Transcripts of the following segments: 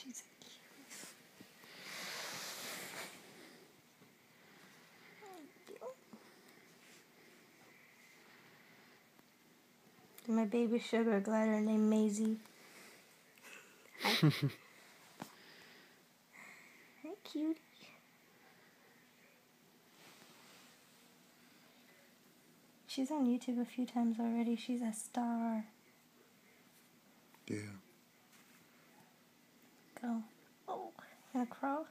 She's so cute. My baby sugar glider named Maisie. Hi. Hi, cutie. She's on YouTube a few times already. She's a star. Yeah. Go. Oh, gonna crawl?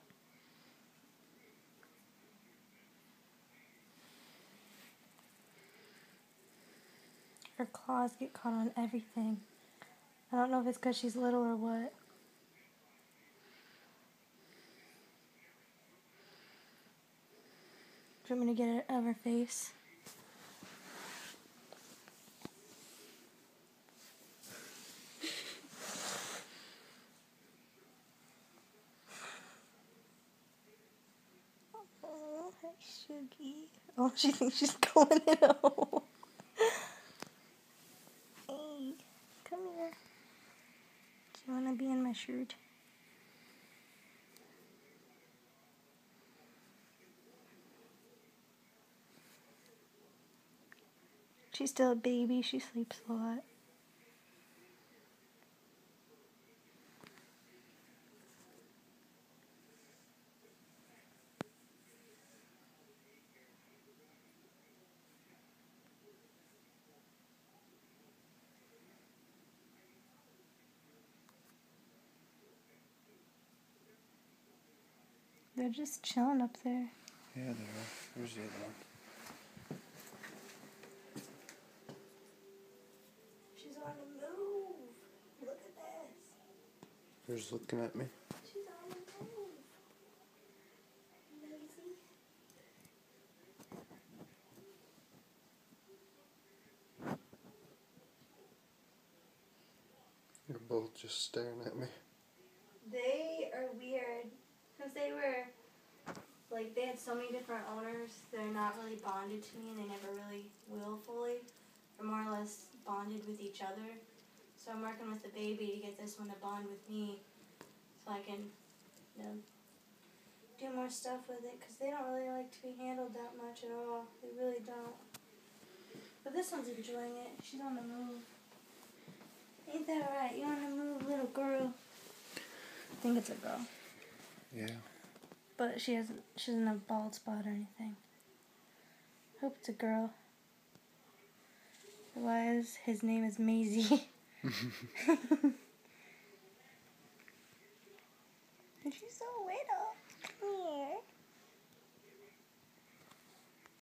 Her claws get caught on everything. I don't know if it's because she's little or what. Do you want me to get it out of her face? Oh, hi, Shuggy. Oh, she thinks she's going in a hole. Hey, come here. Do you want to be in my shirt? She's still a baby. She sleeps a lot. They're just chilling up there. Yeah, they are. Where's the other one? She's on the move. Look at this. They're just looking at me. She's on the move. Lazy. They're both just staring at me. They are weird. Since they were, like, they had so many different owners, they're not really bonded to me and they never really will fully. They're more or less bonded with each other. So I'm working with the baby to get this one to bond with me so I can, you know, do more stuff with it because they don't really like to be handled that much at all. They really don't. But this one's enjoying it. She's on the move. Ain't that right? You on the move, little girl? I think it's a girl. Yeah. But she doesn't have a bald spot or anything. Hope it's a girl. Otherwise, his name is Maisie. And she's so little.